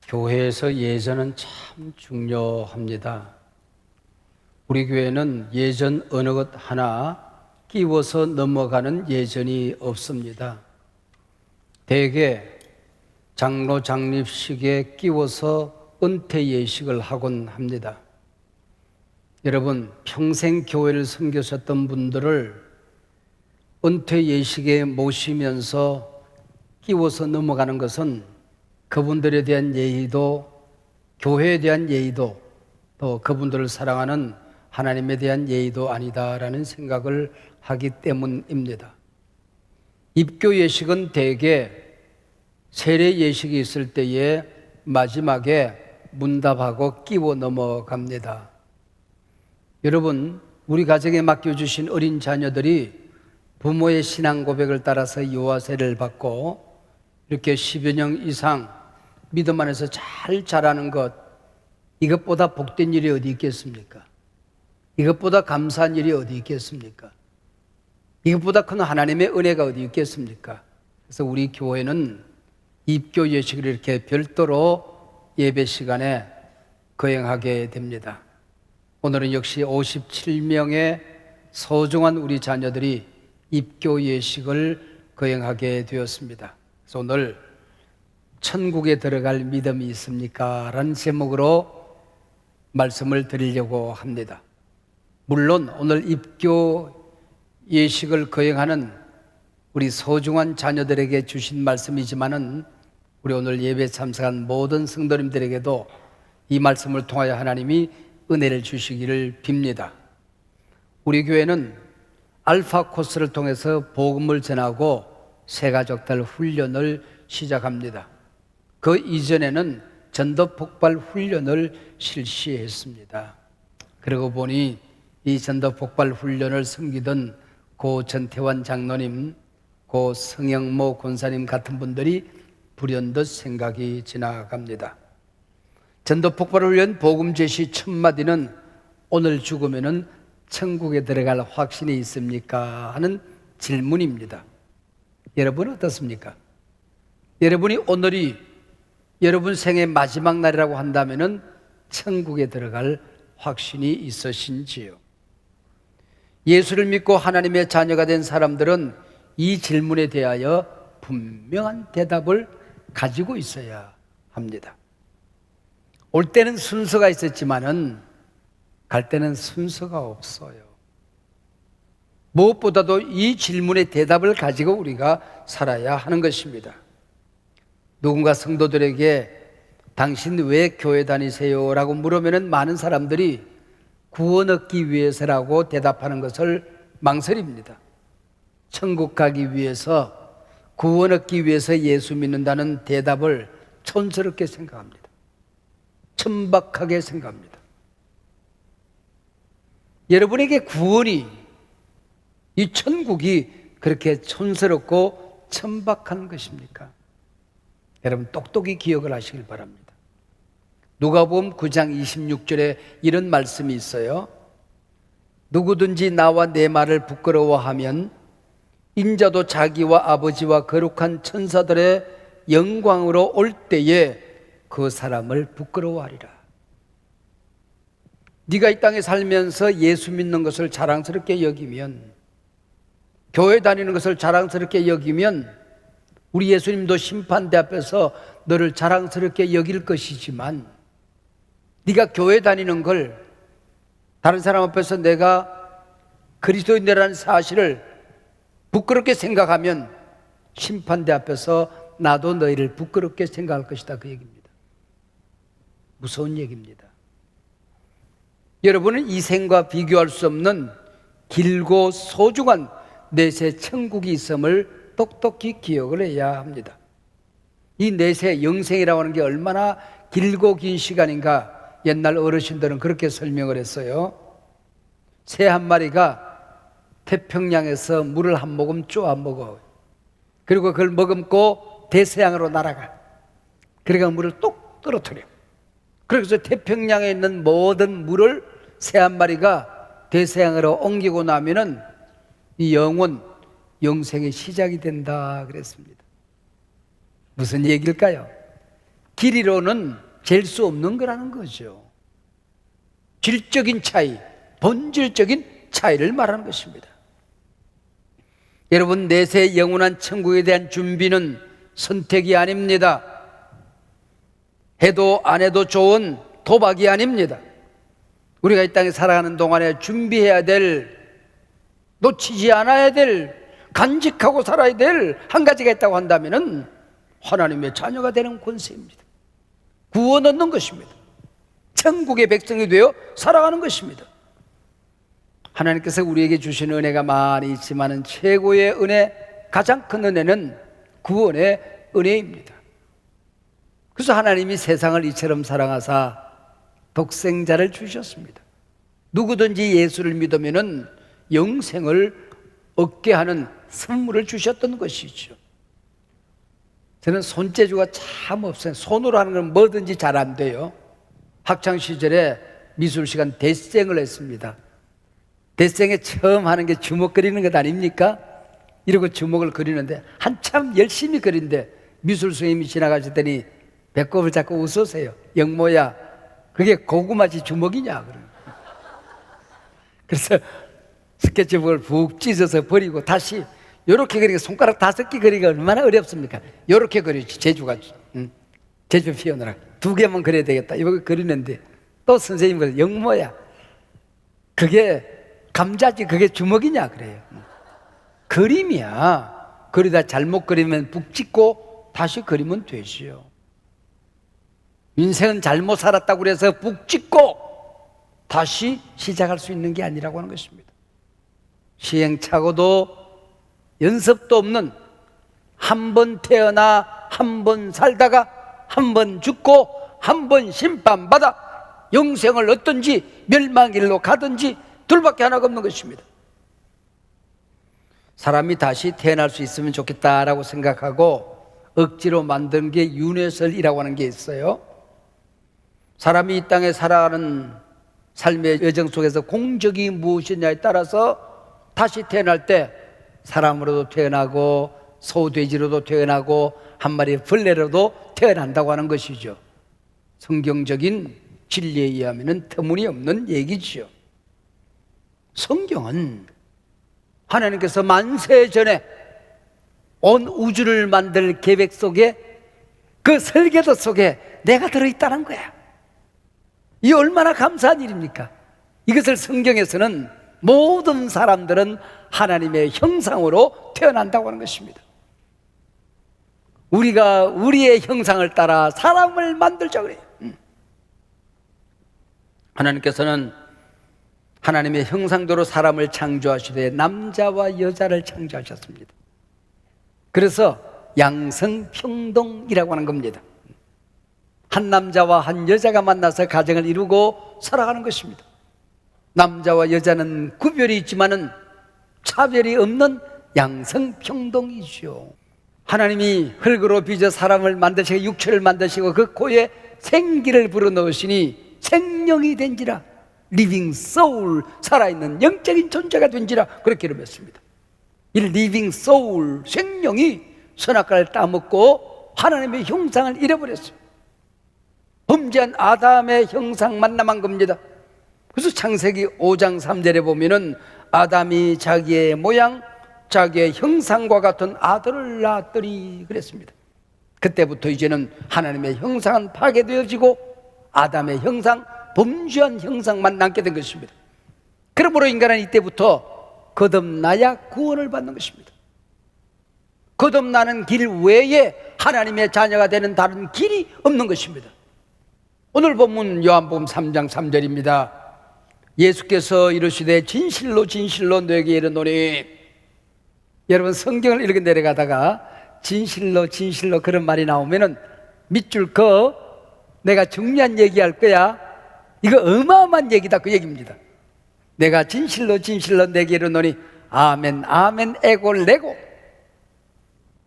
교회에서 예전은 참 중요합니다. 우리 교회는 예전 어느 것 하나 끼워서 넘어가는 예전이 없습니다. 대개 장로 장립식에 끼워서 은퇴 예식을 하곤 합니다. 여러분, 평생 교회를 섬기셨던 분들을 은퇴 예식에 모시면서 끼워서 넘어가는 것은 그분들에 대한 예의도, 교회에 대한 예의도, 또 그분들을 사랑하는 하나님에 대한 예의도 아니다라는 생각을 하기 때문입니다. 입교 예식은 대개 세례 예식이 있을 때에 마지막에 문답하고 끼워 넘어갑니다. 여러분, 우리 가정에 맡겨주신 어린 자녀들이 부모의 신앙 고백을 따라서 유아세례를 받고 이렇게 10여 년 이상 믿음 안에서 잘 자라는 것, 이것보다 복된 일이 어디 있겠습니까? 이것보다 감사한 일이 어디 있겠습니까? 이것보다 큰 하나님의 은혜가 어디 있겠습니까? 그래서 우리 교회는 입교 예식을 이렇게 별도로 예배 시간에 거행하게 됩니다. 오늘은 역시 57명의 소중한 우리 자녀들이 입교 예식을 거행하게 되었습니다. 그래서 오늘 천국에 들어갈 믿음이 있습니까? 라는 제목으로 말씀을 드리려고 합니다. 물론 오늘 입교 예식을 거행하는 우리 소중한 자녀들에게 주신 말씀이지만은 우리 오늘 예배 참석한 모든 성도님들에게도 이 말씀을 통하여 하나님이 은혜를 주시기를 빕니다. 우리 교회는 알파 코스를 통해서 복음을 전하고 새가족들 훈련을 시작합니다. 그 이전에는 전도 폭발 훈련을 실시했습니다. 그러고 보니 이 전도 폭발 훈련을 섬기던 고 전태환 장로님, 고 성영모 권사님 같은 분들이 불현듯 생각이 지나갑니다. 전도 폭발 훈련 복음 제시 첫 마디는 오늘 죽으면은 천국에 들어갈 확신이 있습니까? 하는 질문입니다. 여러분 어떻습니까? 여러분이 오늘이 여러분 생의 마지막 날이라고 한다면은 천국에 들어갈 확신이 있으신지요? 예수를 믿고 하나님의 자녀가 된 사람들은 이 질문에 대하여 분명한 대답을 가지고 있어야 합니다. 올 때는 순서가 있었지만은 갈 때는 순서가 없어요. 무엇보다도 이 질문의 대답을 가지고 우리가 살아야 하는 것입니다. 누군가 성도들에게 당신 왜 교회 다니세요? 라고 물으면 많은 사람들이 구원 얻기 위해서라고 대답하는 것을 망설입니다. 천국 가기 위해서, 구원 얻기 위해서 예수 믿는다는 대답을 촌스럽게 생각합니다. 천박하게 생각합니다. 여러분에게 구원이, 이 천국이 그렇게 촌스럽고 천박한 것입니까? 여러분 똑똑히 기억을 하시길 바랍니다. 누가복음 9장 26절에 이런 말씀이 있어요. 누구든지 나와 내 말을 부끄러워하면 인자도 자기와 아버지와 거룩한 천사들의 영광으로 올 때에 그 사람을 부끄러워하리라. 네가 이 땅에 살면서 예수 믿는 것을 자랑스럽게 여기면, 교회 다니는 것을 자랑스럽게 여기면 우리 예수님도 심판대 앞에서 너를 자랑스럽게 여길 것이지만, 네가 교회 다니는 걸 다른 사람 앞에서 내가 그리스도인이라는 사실을 부끄럽게 생각하면 심판대 앞에서 나도 너희를 부끄럽게 생각할 것이다, 그 얘기입니다. 무서운 얘기입니다. 여러분은 이 생과 비교할 수 없는 길고 소중한 내세 천국이 있음을 똑똑히 기억을 해야 합니다. 이 내세 영생이라고 하는 게 얼마나 길고 긴 시간인가 옛날 어르신들은 그렇게 설명을 했어요. 새 한 마리가 태평양에서 물을 한 모금 쪼아 먹어. 그리고 그걸 머금고 대서양으로 날아가. 그러니까 물을 똑 떨어뜨려. 그래서 태평양에 있는 모든 물을 새 한 마리가 대서양으로 옮기고 나면은 이 영생의 시작이 된다 그랬습니다. 무슨 얘기일까요? 길이로는 잴 수 없는 거라는 거죠. 질적인 차이, 본질적인 차이를 말하는 것입니다. 여러분, 내세 영원한 천국에 대한 준비는 선택이 아닙니다. 해도 안 해도 좋은 도박이 아닙니다. 우리가 이 땅에 살아가는 동안에 준비해야 될, 놓치지 않아야 될, 간직하고 살아야 될 한 가지가 있다고 한다면 하나님의 자녀가 되는 권세입니다. 구원 얻는 것입니다. 천국의 백성이 되어 살아가는 것입니다. 하나님께서 우리에게 주신 은혜가 많이 있지만 최고의 은혜, 가장 큰 은혜는 구원의 은혜입니다. 그래서 하나님이 세상을 이처럼 사랑하사 독생자를 주셨습니다. 누구든지 예수를 믿으면 영생을 얻게 하는 선물을 주셨던 것이죠. 저는 손재주가 참 없어요. 손으로 하는 건 뭐든지 잘 안 돼요. 학창시절에 미술시간 데생을 했습니다. 데생에 처음 하는 게 주먹 그리는 것 아닙니까? 이러고 주먹을 그리는데 한참 열심히 그린데 미술 선생님이 지나가시더니 배꼽을 잡고 웃으세요. 영모야, 그게 고구마지 주먹이냐? 그래서 스케치북을 푹 찢어서 버리고 다시 요렇게 그리고 손가락 5개 그리기가 얼마나 어렵습니까? 요렇게 그리지, 제주가. 제주 피우느라 2개만 그려야 되겠다. 이거 그리는데 또 선생님은 영모야, 그게 감자지 그게 주먹이냐 그래요. 그림이야. 그리다 잘못 그리면 북 찍고 다시 그리면 되지요. 인생은 잘못 살았다고 그래서 북 찍고 다시 시작할 수 있는 게 아니라고 하는 것입니다. 시행착오도 연습도 없는, 한 번 태어나 한 번 살다가 한 번 죽고 한 번 심판받아 영생을 얻든지 멸망길로 가든지 둘밖에 하나가 없는 것입니다. 사람이 다시 태어날 수 있으면 좋겠다라고 생각하고 억지로 만든 게 윤회설이라고 하는 게 있어요. 사람이 이 땅에 살아가는 삶의 여정 속에서 공적이 무엇이냐에 따라서 다시 태어날 때 사람으로도 태어나고 소돼지로도 태어나고 한 마리의 벌레로도 태어난다고 하는 것이죠. 성경적인 진리에 의하면 터무니없는 얘기지요. 성경은 하나님께서 만세 전에 온 우주를 만들 계획 속에, 그 설계도 속에 내가 들어있다는 거야. 이 얼마나 감사한 일입니까? 이것을 성경에서는 모든 사람들은 하나님의 형상으로 태어난다고 하는 것입니다. 우리가 우리의 형상을 따라 사람을 만들자 그래요. 하나님께서는 하나님의 형상대로 사람을 창조하시되 남자와 여자를 창조하셨습니다. 그래서 양성평동이라고 하는 겁니다. 한 남자와 한 여자가 만나서 가정을 이루고 살아가는 것입니다. 남자와 여자는 구별이 있지만은 차별이 없는 양성평동이죠. 하나님이 흙으로 빚어 사람을 만드시고 육체를 만드시고 그 코에 생기를 불어넣으시니 생명이 된지라, 리빙 소울, 살아있는 영적인 존재가 된지라, 그렇게 이름했습니다. 이 리빙 소울, 생명이 선악과를 따먹고 하나님의 형상을 잃어버렸어요. 범죄한 아담의 형상만 남은 겁니다. 그래서 창세기 5장 3절에 보면은 아담이 자기의 모양, 자기의 형상과 같은 아들을 낳았더니 그랬습니다. 그때부터 이제는 하나님의 형상은 파괴되어지고 아담의 형상, 범죄한 형상만 남게 된 것입니다. 그러므로 인간은 이때부터 거듭나야 구원을 받는 것입니다. 거듭나는 길 외에 하나님의 자녀가 되는 다른 길이 없는 것입니다. 오늘 본문 요한복음 3장 3절입니다. 예수께서 이르시되 진실로 진실로 너에게 이르노니, 여러분 성경을 읽어 내려가다가 진실로 진실로 그런 말이 나오면은 밑줄 그어, 내가 중요한 얘기할 거야, 이거 어마어마한 얘기다, 그 얘기입니다. 내가 진실로 진실로 내게 이르노니 아멘 아멘 에골 레고.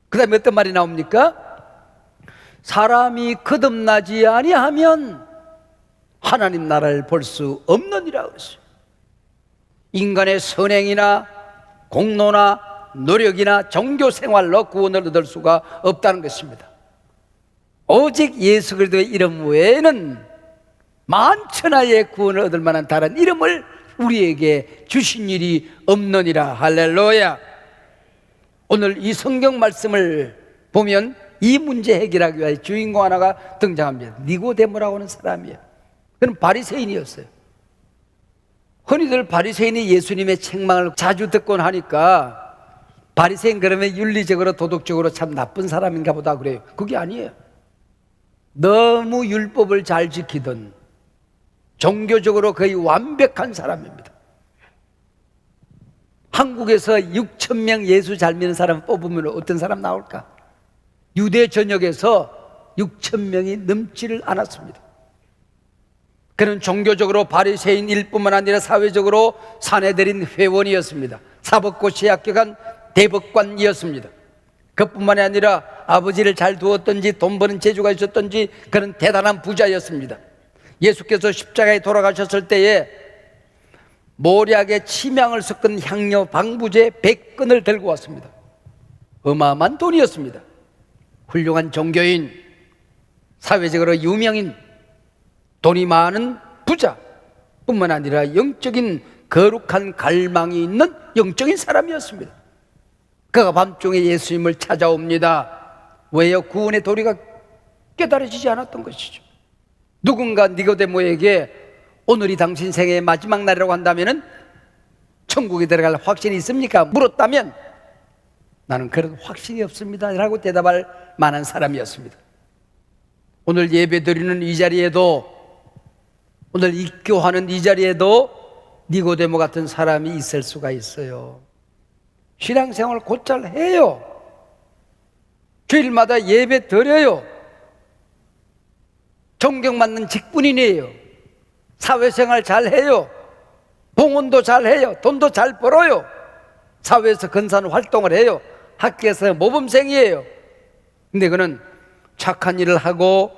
그 다음에 어떤 말이 나옵니까? 사람이 거듭나지 아니하면 하나님 나라를 볼 수 없느니라 그랬어요. 인간의 선행이나 공로나 노력이나 종교 생활로 구원을 얻을 수가 없다는 것입니다. 오직 예수 그리스도의 이름 외에는 만천하의 구원을 얻을 만한 다른 이름을 우리에게 주신 일이 없느니라. 할렐루야. 오늘 이 성경 말씀을 보면 이 문제 해결하기 위해 주인공 하나가 등장합니다. 니고데모라고 하는 사람이에요. 그는 바리새인이었어요. 흔히들 바리새인이 예수님의 책망을 자주 듣곤 하니까 바리새인 그러면 윤리적으로 도덕적으로 참 나쁜 사람인가 보다 그래요. 그게 아니에요. 너무 율법을 잘 지키던 종교적으로 거의 완벽한 사람입니다. 한국에서 6천 명 예수 잘 믿는 사람 뽑으면 어떤 사람 나올까? 유대 전역에서 6천 명이 넘지를 않았습니다. 그는 종교적으로 바리새인일 뿐만 아니라 사회적으로 사내들인 회원이었습니다. 사법고시에 합격한 대법관이었습니다. 그뿐만이 아니라 아버지를 잘 두었던지 돈 버는 재주가 있었던지 그는 대단한 부자였습니다. 예수께서 십자가에 돌아가셨을 때에 모략에 침향을 섞은 향료 방부제 100건을 들고 왔습니다. 어마어마한 돈이었습니다. 훌륭한 종교인, 사회적으로 유명인, 돈이 많은 부자 뿐만 아니라 영적인 거룩한 갈망이 있는 영적인 사람이었습니다. 그가 밤중에 예수님을 찾아옵니다. 왜요? 구원의 도리가 깨달아지지 않았던 것이죠. 누군가 니고데모에게 오늘이 당신 생애의 마지막 날이라고 한다면 천국에 들어갈 확신이 있습니까? 물었다면 나는 그런 확신이 없습니다 라고 대답할 만한 사람이었습니다. 오늘 예배드리는 이 자리에도, 오늘 입교하는 이 자리에도 니고데모 같은 사람이 있을 수가 있어요. 신앙생활 곧잘 해요. 주일마다 예배 드려요. 존경받는 직분인이에요. 사회생활 잘해요. 봉헌도 잘해요. 돈도 잘 벌어요. 사회에서 근사한 활동을 해요. 학교에서 모범생이에요. 근데 그는 착한 일을 하고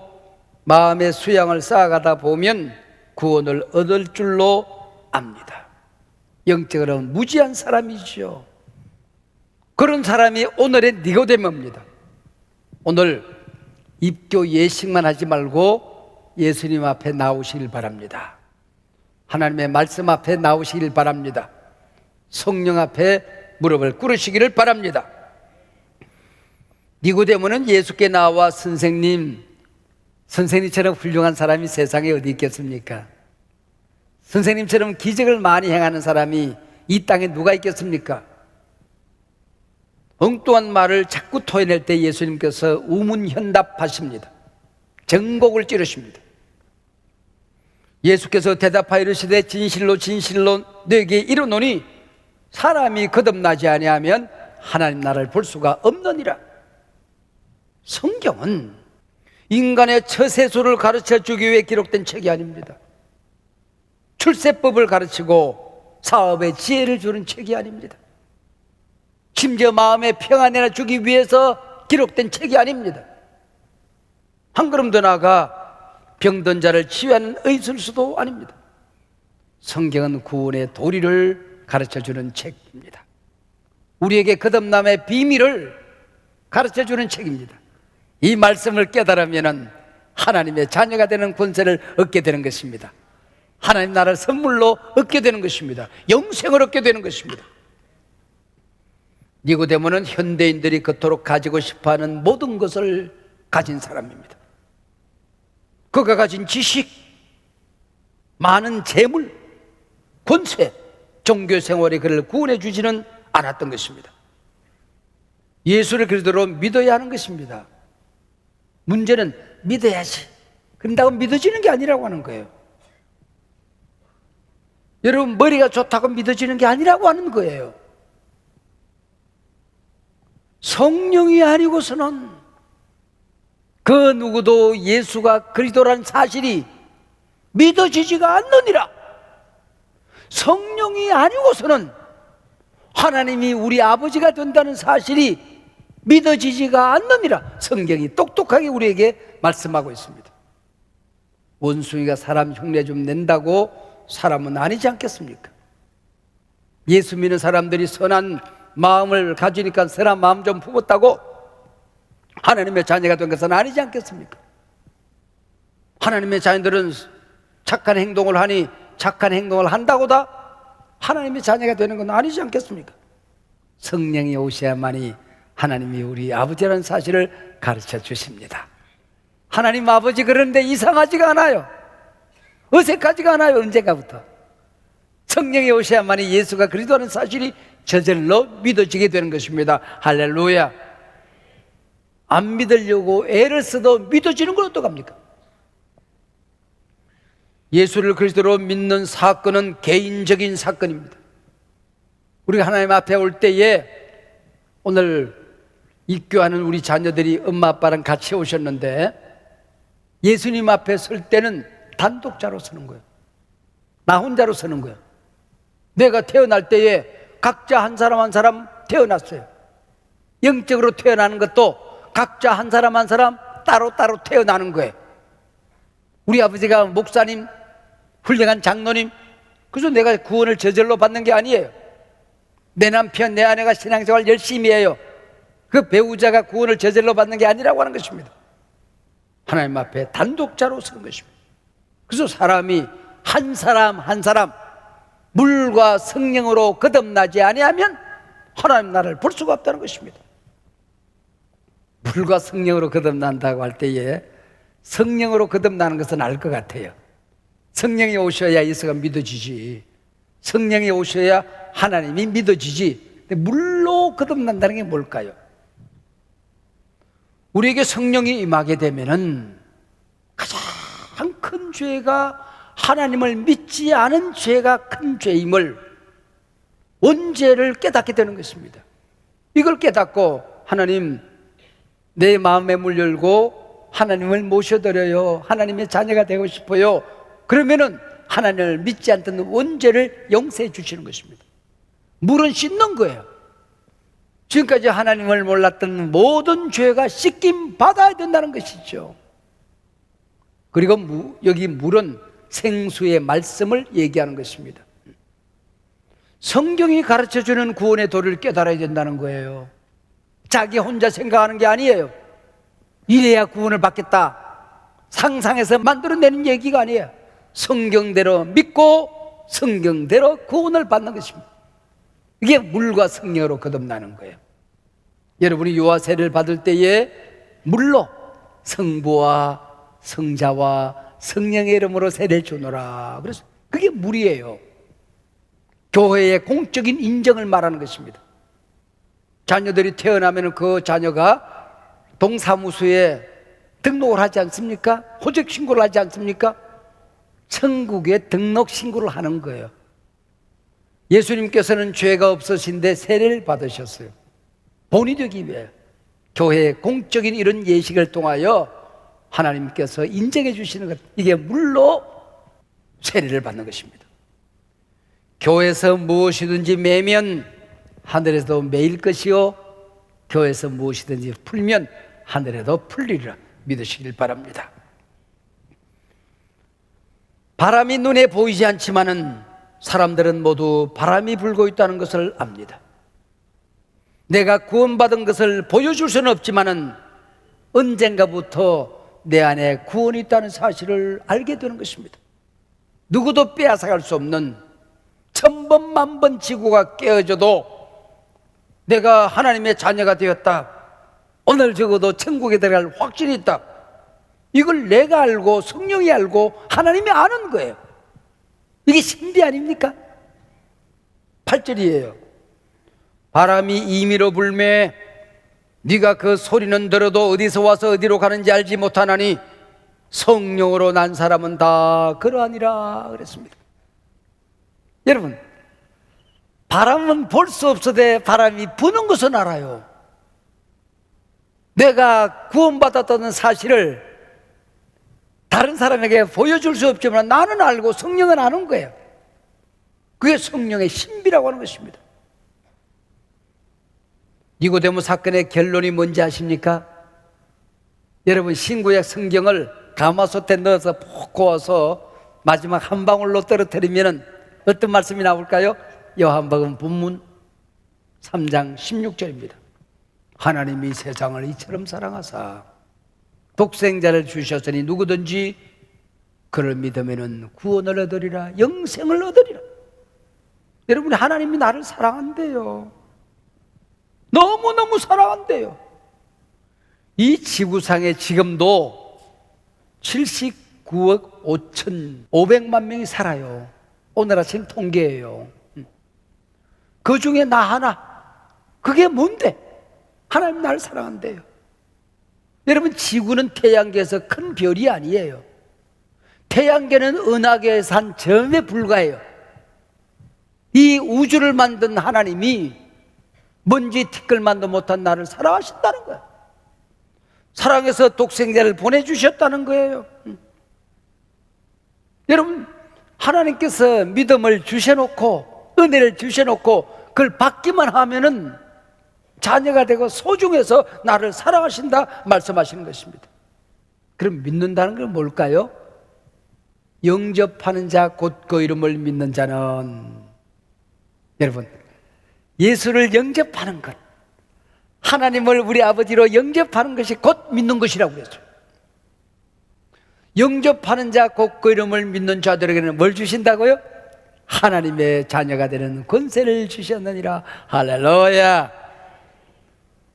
마음의 수양을 쌓아가다 보면 구원을 얻을 줄로 압니다. 영적으로 무지한 사람이죠. 그런 사람이 오늘의 니고데모입니다. 오늘 입교 예식만 하지 말고 예수님 앞에 나오시길 바랍니다. 하나님의 말씀 앞에 나오시길 바랍니다. 성령 앞에 무릎을 꿇으시기를 바랍니다. 니고데모는 예수께 나와 선생님처럼 훌륭한 사람이 세상에 어디 있겠습니까? 선생님처럼 기적을 많이 행하는 사람이 이 땅에 누가 있겠습니까? 엉뚱한 말을 자꾸 토해낼 때 예수님께서 우문현답하십니다. 정곡을 찌르십니다. 예수께서 대답하여 이르시되 진실로 진실로 너에게 이르노니 사람이 거듭나지 아니하면 하나님 나라를 볼 수가 없느니라. 성경은 인간의 처세술을 가르쳐 주기 위해 기록된 책이 아닙니다. 출세법을 가르치고 사업의 지혜를 주는 책이 아닙니다. 심지어 마음의 평안이나 주기 위해서 기록된 책이 아닙니다. 한 걸음 더 나아가 병든 자를 치유하는 의술수도 아닙니다. 성경은 구원의 도리를 가르쳐주는 책입니다. 우리에게 거듭남의 비밀을 가르쳐주는 책입니다. 이 말씀을 깨달으면 하나님의 자녀가 되는 권세를 얻게 되는 것입니다. 하나님 나라를 선물로 얻게 되는 것입니다. 영생을 얻게 되는 것입니다. 니고데모는 현대인들이 그토록 가지고 싶어하는 모든 것을 가진 사람입니다. 그가 가진 지식, 많은 재물, 권세, 종교 생활이 그를 구원해 주지는 않았던 것입니다. 예수를 그리스도로 믿어야 하는 것입니다. 문제는 믿어야지, 그런다고 믿어지는 게 아니라고 하는 거예요. 여러분, 머리가 좋다고 믿어지는 게 아니라고 하는 거예요. 성령이 아니고서는 그 누구도 예수가 그리스도라는 사실이 믿어지지가 않느니라. 성령이 아니고서는 하나님이 우리 아버지가 된다는 사실이 믿어지지가 않느니라. 성경이 똑똑하게 우리에게 말씀하고 있습니다. 원숭이가 사람 흉내 좀 낸다고 사람은 아니지 않겠습니까? 예수 믿는 사람들이 선한 마음을 가지니까 선한 마음 좀 품었다고 하나님의 자녀가 된 것은 아니지 않겠습니까? 하나님의 자녀들은 착한 행동을 하니 착한 행동을 한다고 다 하나님의 자녀가 되는 건 아니지 않겠습니까? 성령이 오셔야만이 하나님이 우리 아버지라는 사실을 가르쳐 주십니다. 하나님 아버지 그런데 이상하지가 않아요. 어색하지가 않아요. 언젠가부터 성령이 오셔야만이 예수가 그리스도라는 사실이 저절로 믿어지게 되는 것입니다. 할렐루야. 안 믿으려고 애를 써도 믿어지는 건 어떡합니까? 예수를 그리스도로 믿는 사건은 개인적인 사건입니다. 우리가 하나님 앞에 올 때에 오늘 입교하는 우리 자녀들이 엄마 아빠랑 같이 오셨는데 예수님 앞에 설 때는 단독자로 서는 거예요. 나 혼자로 서는 거예요. 내가 태어날 때에 각자 한 사람 한 사람 태어났어요. 영적으로 태어나는 것도 각자 한 사람 한 사람 따로따로 태어나는 거예요. 우리 아버지가 목사님, 훌륭한 장로님, 그래서 내가 구원을 저절로 받는 게 아니에요. 내 남편, 내 아내가 신앙생활 열심히 해요. 그 배우자가 구원을 저절로 받는 게 아니라고 하는 것입니다. 하나님 앞에 단독자로 서는 것입니다. 그래서 사람이 한 사람 한 사람 물과 성령으로 거듭나지 아니하면 하나님 나라를 볼 수가 없다는 것입니다. 물과 성령으로 거듭난다고 할 때에 성령으로 거듭나는 것은 알 것 같아요. 성령이 오셔야 예수가 믿어지지. 성령이 오셔야 하나님이 믿어지지. 근데 물로 거듭난다는 게 뭘까요? 우리에게 성령이 임하게 되면은 가장 큰 죄가 하나님을 믿지 않은 죄가 큰 죄임을 원죄를 깨닫게 되는 것입니다. 이걸 깨닫고 하나님 내 마음의 문 열고 하나님을 모셔드려요. 하나님의 자녀가 되고 싶어요. 그러면은 하나님을 믿지 않던 원죄를 용서해 주시는 것입니다. 물은 씻는 거예요. 지금까지 하나님을 몰랐던 모든 죄가 씻김 받아야 된다는 것이죠. 그리고 여기 물은 생수의 말씀을 얘기하는 것입니다. 성경이 가르쳐주는 구원의 도리를 깨달아야 된다는 거예요. 자기 혼자 생각하는 게 아니에요. 이래야 구원을 받겠다 상상해서 만들어내는 얘기가 아니에요. 성경대로 믿고 성경대로 구원을 받는 것입니다. 이게 물과 성령으로 거듭나는 거예요. 여러분이 유아 세례를 받을 때에 물로 성부와 성자와 성령의 이름으로 세례를 주노라. 그래서 그게 물이에요. 교회의 공적인 인정을 말하는 것입니다. 자녀들이 태어나면 그 자녀가 동사무소에 등록을 하지 않습니까? 호적 신고를 하지 않습니까? 천국에 등록 신고를 하는 거예요. 예수님께서는 죄가 없으신데 세례를 받으셨어요. 본이 되기 위해 교회의 공적인 이런 예식을 통하여 하나님께서 인정해 주시는 것, 이게 물로 세례를 받는 것입니다. 교회에서 무엇이든지 매면 하늘에도 매일 것이요 교회에서 무엇이든지 풀면 하늘에도 풀리리라 믿으시길 바랍니다. 바람이 눈에 보이지 않지만은 사람들은 모두 바람이 불고 있다는 것을 압니다. 내가 구원받은 것을 보여줄 수는 없지만은 언젠가부터 내 안에 구원이 있다는 사실을 알게 되는 것입니다. 누구도 빼앗아갈 수 없는 천번 만번 지구가 깨어져도 내가 하나님의 자녀가 되었다, 오늘 적어도 천국에 들어갈 확신이 있다, 이걸 내가 알고 성령이 알고 하나님이 아는 거예요. 이게 신비 아닙니까? 8절이에요. 바람이 임의로 불매 네가 그 소리는 들어도 어디서 와서 어디로 가는지 알지 못하나니 성령으로 난 사람은 다 그러하니라 그랬습니다. 여러분, 바람은 볼 수 없어도 바람이 부는 것은 알아요. 내가 구원받았다는 사실을 다른 사람에게 보여줄 수 없지만 나는 알고 성령은 아는 거예요. 그게 성령의 신비라고 하는 것입니다. 니고데모 사건의 결론이 뭔지 아십니까? 여러분, 신구약 성경을 가마솥에 넣어서 푹 고아서 마지막 한 방울로 떨어뜨리면 어떤 말씀이 나올까요? 요한복음 본문 3장 16절입니다. 하나님이 세상을 이처럼 사랑하사 독생자를 주셨으니 누구든지 그를 믿으면 구원을 얻으리라, 영생을 얻으리라. 여러분, 하나님이 나를 사랑한대요. 너무너무 사랑한대요. 이 지구상에 지금도 79억 5,500만 명이 살아요. 오늘 아침 통계예요. 그 중에 나 하나. 그게 뭔데? 하나님 나를 사랑한대요. 여러분, 지구는 태양계에서 큰 별이 아니에요. 태양계는 은하계의 산 점에 불과해요. 이 우주를 만든 하나님이 먼지 티끌만도 못한 나를 사랑하신다는 거예요. 사랑해서 독생자를 보내주셨다는 거예요. 여러분, 하나님께서 믿음을 주셔놓고 은혜를 주셔놓고 그걸 받기만 하면은 자녀가 되고 소중해서 나를 사랑하신다 말씀하시는 것입니다. 그럼 믿는다는 건 뭘까요? 영접하는 자 곧 그 이름을 믿는 자는, 여러분, 예수를 영접하는 것, 하나님을 우리 아버지로 영접하는 것이 곧 믿는 것이라고 그랬죠. 영접하는 자 곧 그 이름을 믿는 자들에게는 뭘 주신다고요? 하나님의 자녀가 되는 권세를 주셨느니라. 할렐루야.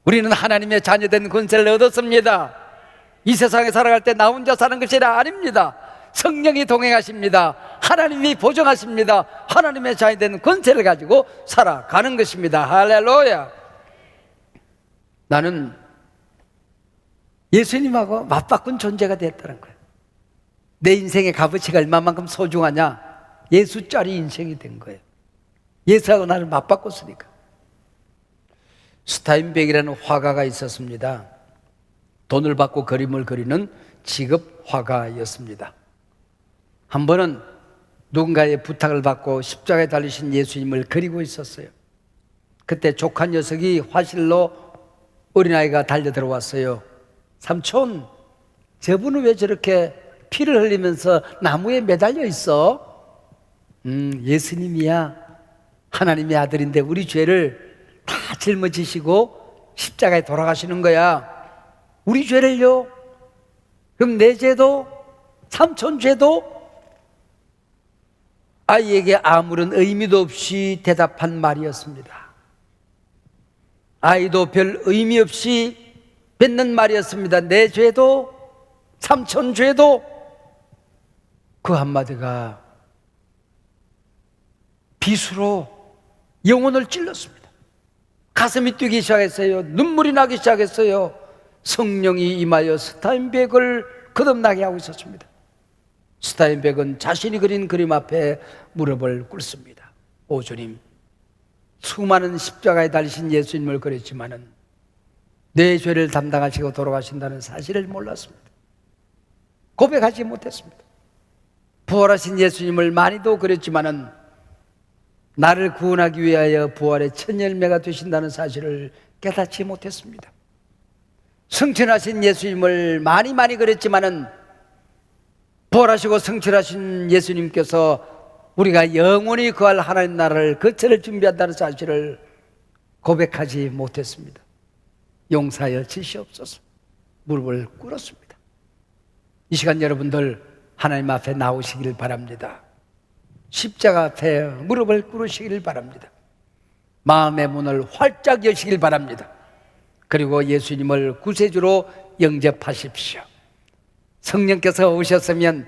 우리는 하나님의 자녀된 권세를 얻었습니다. 이 세상에 살아갈 때 나 혼자 사는 것이 아닙니다. 성령이 동행하십니다. 하나님이 보정하십니다. 하나님의 자녀된 권세를 가지고 살아가는 것입니다. 할렐루야. 나는 예수님하고 맞바꾼 존재가 됐다는 거예요. 내 인생의 값어치가 얼마만큼 소중하냐? 예수짜리 인생이 된 거예요. 예수하고 나를 맞바꿨으니까. 스타인백이라는 화가가 있었습니다. 돈을 받고 그림을 그리는 직업 화가였습니다. 한 번은 누군가의 부탁을 받고 십자가에 달리신 예수님을 그리고 있었어요. 그때 조카 녀석이 화실로 어린아이가 달려 들어왔어요. 삼촌, 저분은 왜 저렇게 피를 흘리면서 나무에 매달려 있어? 예수님이야. 하나님의 아들인데 우리 죄를 다 짊어지시고 십자가에 돌아가시는 거야. 우리 죄를요? 그럼 내 죄도? 삼촌 죄도? 아이에게 아무런 의미도 없이 대답한 말이었습니다. 아이도 별 의미 없이 뱉는 말이었습니다. 내 죄도? 삼촌 죄도? 그 한마디가 빗으로 영혼을 찔렀습니다. 가슴이 뛰기 시작했어요. 눈물이 나기 시작했어요. 성령이 임하여 스타인백을 거듭나게 하고 있었습니다. 스타인백은 자신이 그린 그림 앞에 무릎을 꿇습니다. 오 주님, 수많은 십자가에 달리신 예수님을 그렸지만은 내 죄를 담당하시고 돌아가신다는 사실을 몰랐습니다. 고백하지 못했습니다. 부활하신 예수님을 많이도 그렸지만은 나를 구원하기 위하여 부활의 첫 열매가 되신다는 사실을 깨닫지 못했습니다. 성천하신 예수님을 많이 그랬지만은 부활하시고 성천하신 예수님께서 우리가 영원히 거할 하나님 나라를 거처를 준비한다는 사실을 고백하지 못했습니다. 용서하여 주시옵소서. 무릎을 꿇었습니다. 이 시간 여러분들 하나님 앞에 나오시길 바랍니다. 십자가 앞에 무릎을 꿇으시길 바랍니다. 마음의 문을 활짝 여시길 바랍니다. 그리고 예수님을 구세주로 영접하십시오. 성령께서 오셨으면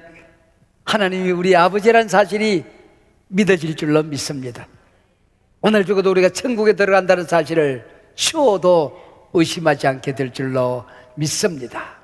하나님이 우리 아버지라는 사실이 믿어질 줄로 믿습니다. 오늘 죽어도 우리가 천국에 들어간다는 사실을 쉬워도 의심하지 않게 될 줄로 믿습니다.